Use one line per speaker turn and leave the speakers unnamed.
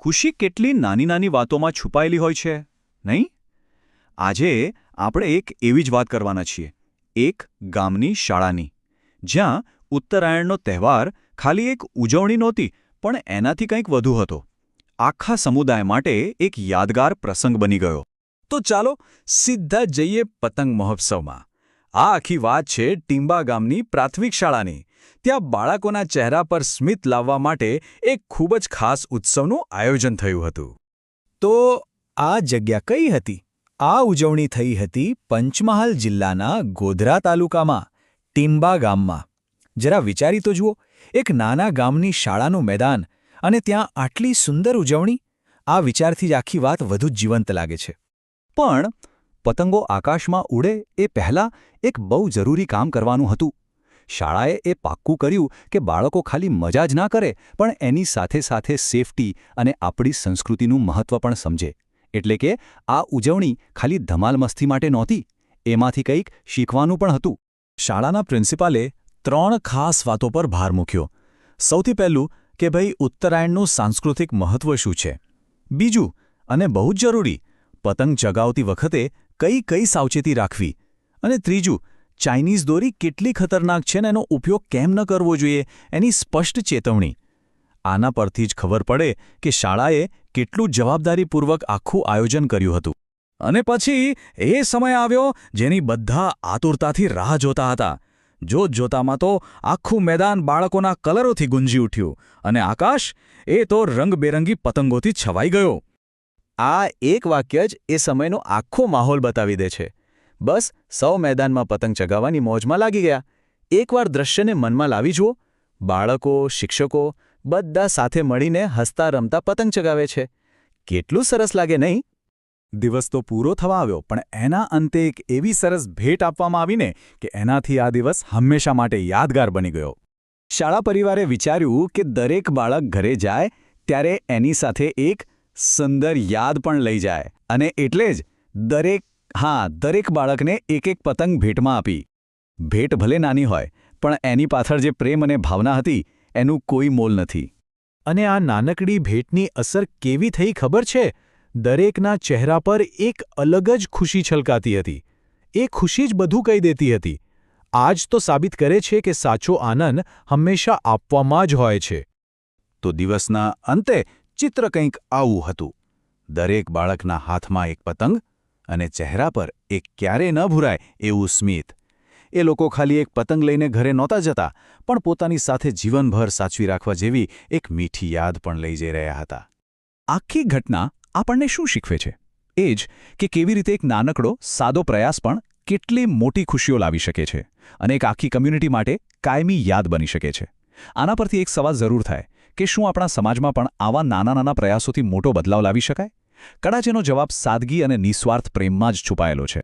ખુશી કેટલી નાની નાની વાતોમાં છુપાયેલી હોય છે, નહીં? આજે આપણે એક એવી જ વાત કરવાના છીએ, એક ગામની શાળાની, જ્યાં ઉત્તરાયણનો તહેવાર ખાલી એક ઉજવણી નહોતી, પણ એનાથી કંઈક વધુ હતો. આખા સમુદાય માટે એક યાદગાર પ્રસંગ બની ગયો.
તો ચાલો સીધા જઈએ પતંગ મહોત્સવમાં. આ આખી વાત છે ટીંબા ગામની પ્રાથમિક શાળાની. ત્યાં બાળકોના ચહેરા પર સ્મિત લાવવા માટે એક ખૂબ જ ખાસ ઉત્સવનું આયોજન થયું હતું.
તો આ જગ્યા કઈ હતી? આ ઉજવણી થઈ હતી પંચમહાલ જિલ્લાના ગોધરા તાલુકામાં, ટીંબા ગામમાં. જરા વિચારી તો જુઓ, એક નાના ગામની શાળાનું મેદાન અને ત્યાં આટલી સુંદર ઉજવણી. આ વિચારથી જ આખી વાત વધુ જીવંત લાગે છે.
પણ પતંગો આકાશમાં ઉડે એ પહેલાં એક બહુ જરૂરી કામ કરવાનું હતું. શાળાએ એ પાક્કું કર્યું કે બાળકો ખાલી મજા જ ના કરે, પણ એની સાથે સાથે સેફટી અને આપણી સંસ્કૃતિનું મહત્ત્વ પણ સમજે. એટલે કે આ ઉજવણી ખાલી ધમાલ મસ્તી માટે નહોતી, એમાંથી કંઈક શીખવાનું પણ હતું.
શાળાના પ્રિન્સિપાલે 3 ખાસ વાતો પર ભાર મૂક્યો. સૌથી પહેલું કે ભાઈ ઉત્તરાયણનું સાંસ્કૃતિક મહત્ત્વ શું છે. બીજું, અને બહુ જ જરૂરી, પતંગ ચગાવતી વખતે કઈ કઈ સાવચેતી રાખવી. અને ત્રીજું, ચાઇનીઝ દોરી કેટલી ખતરનાક છે ને એનો ઉપયોગ કેમ ન કરવો જોઈએ, એની સ્પષ્ટ ચેતવણી. આના પરથી જ ખબર પડે કે શાળાએ કેટલું જવાબદારીપૂર્વક આખું આયોજન કર્યું હતું.
અને પછી એ સમય આવ્યો જેની બધા આતુરતાથી રાહ જોતા હતા. જોતજોતામાં તો આખું મેદાન બાળકોના કલરોથી ગુંજી ઉઠ્યું અને આકાશ એ તો રંગબેરંગી પતંગોથી છવાઈ ગયો.
આ એક વાક્ય જ એ સમયનો આખો માહોલ બતાવી દે છે. બસ સૌ મેદાનમાં પતંગ ચગાવવાની મોજમાં લાગી ગયા. એકવાર દ્રશ્યને મનમાં લાવી જુઓ. બાળકો, શિક્ષકો બધા સાથે મળીને હસતા રમતા પતંગ ચગાવે છે. કેટલું સરસ લાગે નહીં?
દિવસ તો પૂરો થવા આવ્યો, પણ એના અંતે એક એવી સરસ ભેટ આપવામાં આવીને કે એનાથી આ દિવસ હંમેશા માટે યાદગાર બની ગયો.
શાળા પરિવારે વિચાર્યું કે દરેક બાળક ઘરે જાય ત્યારે એની સાથે એક સુંદર યાદ પણ લઈ જાય. અને એટલે જ દરેક બાળકને એક પતંગ ભેટમાં આપી. ભેટ ભલે નાની હોય, પણ એની પાછળ જે પ્રેમ અને ભાવના હતી એનું કોઈ મોલ નથી. અને આ નાનકડી ભેટની અસર કેવી થઈ ખબર છે? દરેકના ચહેરા પર એક અલગ જ ખુશી છલકાતી હતી. એ ખુશી જ બધું કહી દેતી હતી. આ જ તો સાબિત કરે છે કે સાચો આનંદ હંમેશા આપવામાં જ હોય છે.
તો દિવસના અંતે ચિત્ર કંઈક આવું હતું. દરેક બાળકના હાથમાં એક પતંગ અને ચહેરા પર એક ક્યારે ન ભૂરાય એવું સ્મિત. એ લોકો ખાલી એક પતંગ લઈને ઘરે નહોતા જતા, પણ પોતાની સાથે જીવનભર સાચવી રાખવા જેવી એક મીઠી યાદ પણ લઈ જઈ રહ્યા હતા.
આખી ઘટના આપણને શું શીખવે છે? એ જ કે કેવી રીતે એક નાનકડો, સાદો પ્રયાસ પણ કેટલી મોટી ખુશીઓ લાવી શકે છે અને એક આખી કમ્યુનિટી માટે કાયમી યાદ બની શકે છે. આના પરથી એક સવાલ જરૂર થાય કે શું આપણા સમાજમાં પણ આવા નાના નાના પ્રયાસોથી મોટો બદલાવ લાવી શકાય? કદાચ એનો જવાબ સાદગી અને નિસ્વાર્થ પ્રેમમાં જ છુપાયેલો છે.